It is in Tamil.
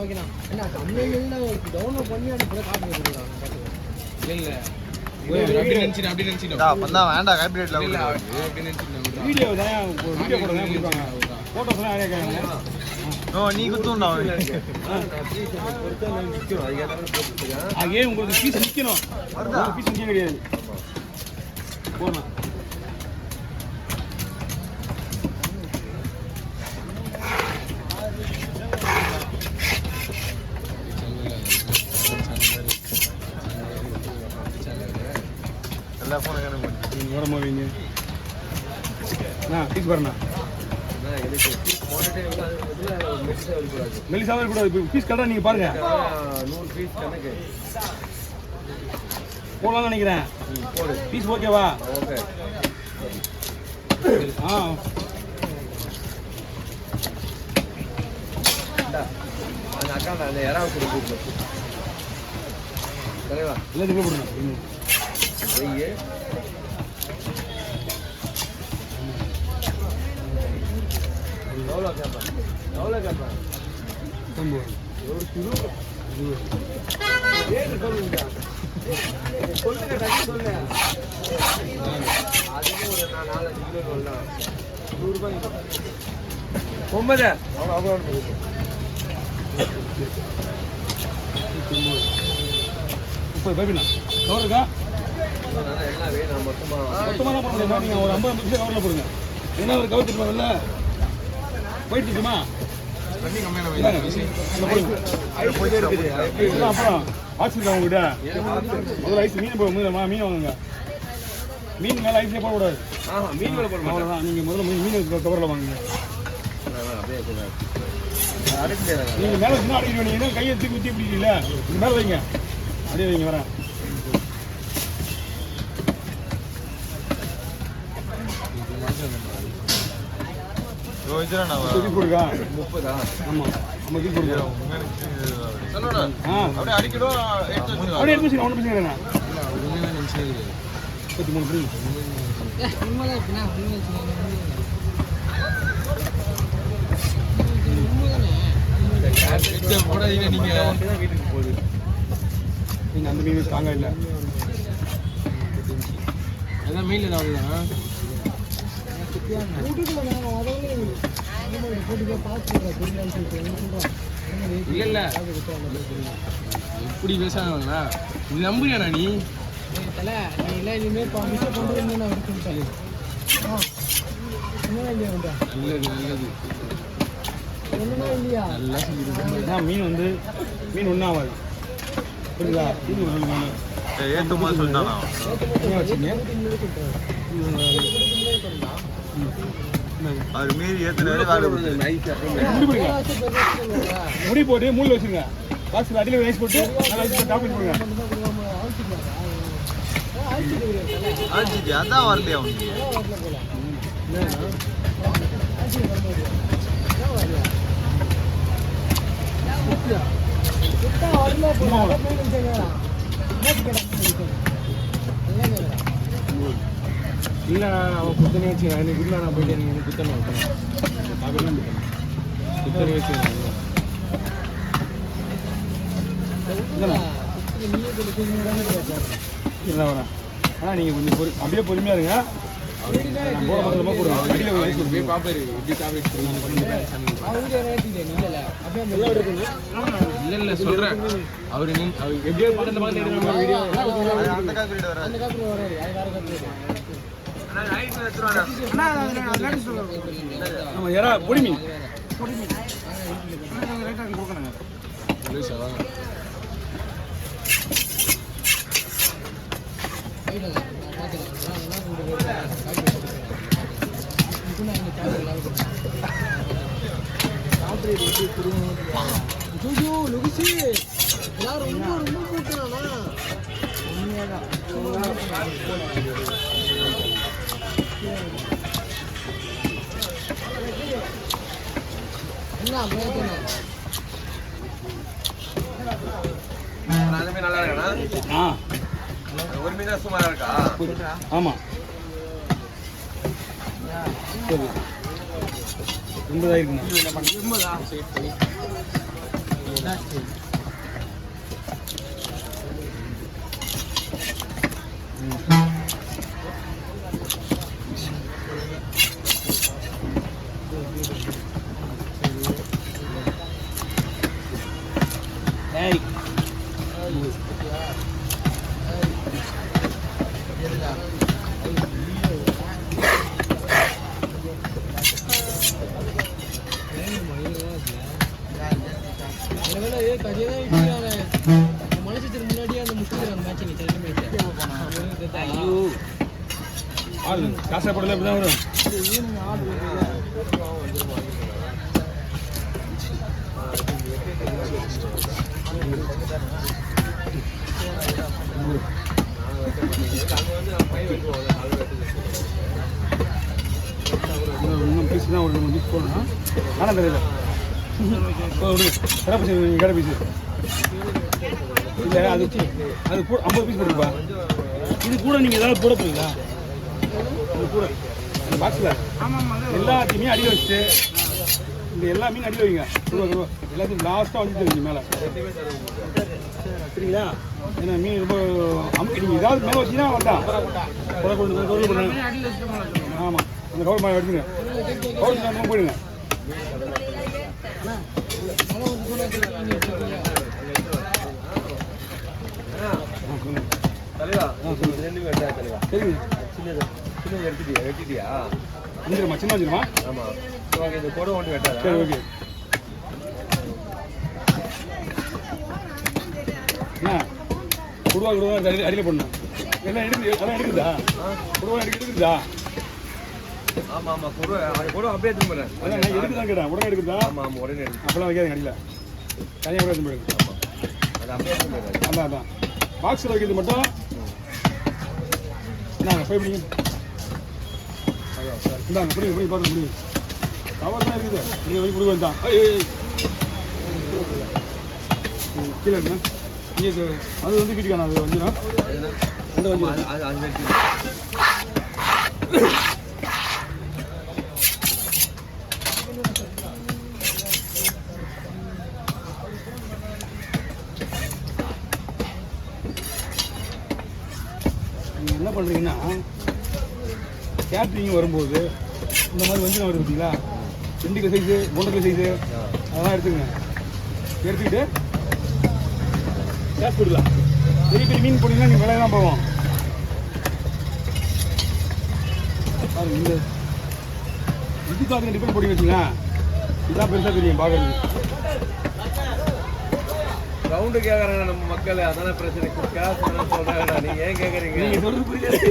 ஓகேண்ணா என்ன கம்மியில் டவுன்லோட் பண்ணி அனுப்பி காப்பி எடுத்துக்கிறாங்க இல்லை வேண்டாம் காப்பிரைட்ல வீடியோ தான் வீடியோ கூட தான் கொடுப்பாங்க போட்டோஸ் எல்லாம் கேட்கறாங்க நீ குத்துண்டா அங்கே உங்களுக்கு பீஸ் நிக்கணும் பீஸ் நிக்க கிடையாது போனா எல்லா போன ஓரமா வைங்க பீஸ் வரணும் மெலிசாவே கூட பீஸ் கரெக்டா நீங்க பாருங்க 100 பீஸ் கணக்கு போலாம் நினைக்கிறேன் பீஸ் ஓகேவா ஓகே அந்த அக்கா அந்த யாராவது கொடுத்து சரிவா எல்லாத்துக்கும் போடுங்க வெய்யே எவ்வளோ கேட்பேன் ஒரு கிலோ சொல்லுங்க சொல்லு அதுக்கு ஒரு 4-5 கிலோ சொல்லலாம் 100 ரூபாய் 9 அவ்வளோ இப்போ பேபினா கவர் இருக்கா எல்லாம் வேணும் மொத்தமாக தான் போடுங்க நீங்கள் ஒரு 50 நிமிஷம் கவரில் போடுங்க என்ன ஒரு கவர் திருப்பாங்கல்ல போயிட்டு இருக்குமா அப்புறம் ஆக்சிஜன் உங்ககிட்ட முதல்ல ஐஸ் மீன் மீன் வாங்குங்க மீன் மேலே ஐஸ்லேயே போடக்கூடாது மீன் மேலே போட அவ்வளோதான் நீங்கள் முதல்ல மீன் கவரில் வாங்குங்க நீங்கள் மேலே சின்ன அடிக்க வேண்டியது கையை தூக்கி ஊற்றி பிடிக்கல இது மேலே வைங்க அப்படியே வைங்க வரேன் போடுக்கா 30 ஆமாம் நம்ம தூக்கி போடுங்க அப்படியே அடிக்கணும் அப்படியே எடுத்து வச்சுக்கலாம் ஒன்றும் பிரச்சனை 33 வீட்டுக்கு போகுது நீங்கள் அந்த மீன் ஸ்ட்ராங்காக இல்லை அதான் மீன் ஏதாவது இல்ல எப்படி பேசாதா நீ நம்புறியாண்ணா நீ நல்லது மீன் வந்து மீன் ஒன்றும் ஆகாது புரியுதா ஏற்றுமா சொல்லிட்டானா வச்சுங்க அது மீறி ஏற்றுனாரு முடி போட்டு மூணு வச்சுருங்க பாக்ஸில் அடியில் ஐஸ் போட்டு நல்லா ஐஸ் போட்டு டாப்லேட் போடுங்க அதான் வரலையா உனக்கு இல்லை அவன் குத்தனே வச்சு எனக்கு இல்லை நான் போயிட்டு எனக்கு குத்தனை வைக்கணும் குத்தனை வச்சு இல்லை வரேன் ஆனால் நீங்கள் கொஞ்சம் அப்படியே பொறுமையாக இருங்க போட மொத்தமாக போடுங்க அடியில் ஐஸ் கொடுங்க பாப்பாரு எப்படி சாப்பிட்டு இல்லை சொல்கிறேன் அவர் எப்படியோ பார்த்து அந்த மாதிரி வீடியோ அந்த காப்பீடு வராது நம்ம யாரா பொடி மீன் நல்லா இருக்கா ஒரு மீன் சுமாரா இருக்கா ஆமா சரி 80 ஆயிருக்குண்ணா. ஏய் ஆள் காசை போடல இப்படி தான் வரும். இன்னும் பீஸ் தான் ஒரு 2 பீஸ் போடணும். ஆனால் தெரியல கடை பீஸ் கடை பீஸ் இல்லை அது அது கூட 50 பீஸ் போட்டுருப்பா. இது கூட நீங்கள் ஏதாவது போட போறீங்களா? இது கூட அந்த பாக்ஸில் எல்லாத்தையுமே அடியில் வச்சுட்டு இந்த எல்லா மீன் அடியில் வைங்க. எல்லாத்தையும் லாஸ்ட்டாக வந்துட்டு வைங்க மேலே. சரிங்களா? ஏன்னா மீன் ரொம்ப அமுக்கி நீங்கள் ஏதாவது மேலே வச்சிங்கன்னா வந்தான் ஆமாம் அந்த கவர் மேலே எடுத்துங்க. கவர் நம்ம போயிடுங்க. தலைவா ரெண்டுமே வெட்டா தலைவா. சரிங்க சின்னது வெட்டிட்டியா? வந்துடுமா சின்ன வந்துடுமா? ஆமாம். ஓகே இந்த கொடை ஒன்று வெட்டாதா? சரி ஓகே. அண்ணா குடுவா அடியில் போடணும். எல்லாம் அதெல்லாம் எடுக்குதா? குடுவா எடுக்குதா? ஆமாம் ஆமாம் கொடை அந்த கொடை அப்படியே எடுத்து போகிறேன். அதான் நான் எடுக்குதான் கேட்டேன். உடனே எடுக்குதா? ஆமாம் ஆமாம் உடனே எடுத்து. அப்போலாம் வைக்காதீங்க அடியில். தனியாக கூட எடுத்து போயிடுங்க. ஆமாம் அது அப்படியே எடுத்து போயிடுறேன். அதான் அதான் பாக்ஸில் வைக்கிறது மட்டும் நாங்கள் போய் பிடிங்க. இந்தாங்க புரியுது புரியுது பார்த்து முடியும். கவர் தான் இருக்குது. நீங்கள் போய் கொடுக்க வேண்டாம். கீழே இருக்குண்ணா. இங்கே அது வந்து வீட்டுக்கான அது வந்துடும். அந்த வந்து அது வெட்டி நீங்கள் என்ன பண்ணுறீங்கன்னா கேட்ரிங் வரும்போது இந்த மாதிரி வஞ்சனம் வருது பார்த்தீங்களா? 2 கிலோ சைஸு 3 கிலோ சைஸு அதெல்லாம் எடுத்துக்கங்க. எடுத்துக்கிட்டு கேஸ் போடலாம். பெரிய பெரிய மீன் போட்டிங்கன்னா நீங்கள் விலை தான் போவோம். பாருங்க இந்த இதுக்காக டிஃபன் போட்டி வச்சுங்களா? இதுதான் பெருசாக தெரியும் பார்க்குறது. ரவுண்டு கேட்குறாங்க நம்ம மக்கள். அதான பிரச்சனை. காசு சொல்கிறாங்க. நீங்கள் ஏன் கேட்குறீங்க? நீங்கள் சொல்கிறது புரியாது.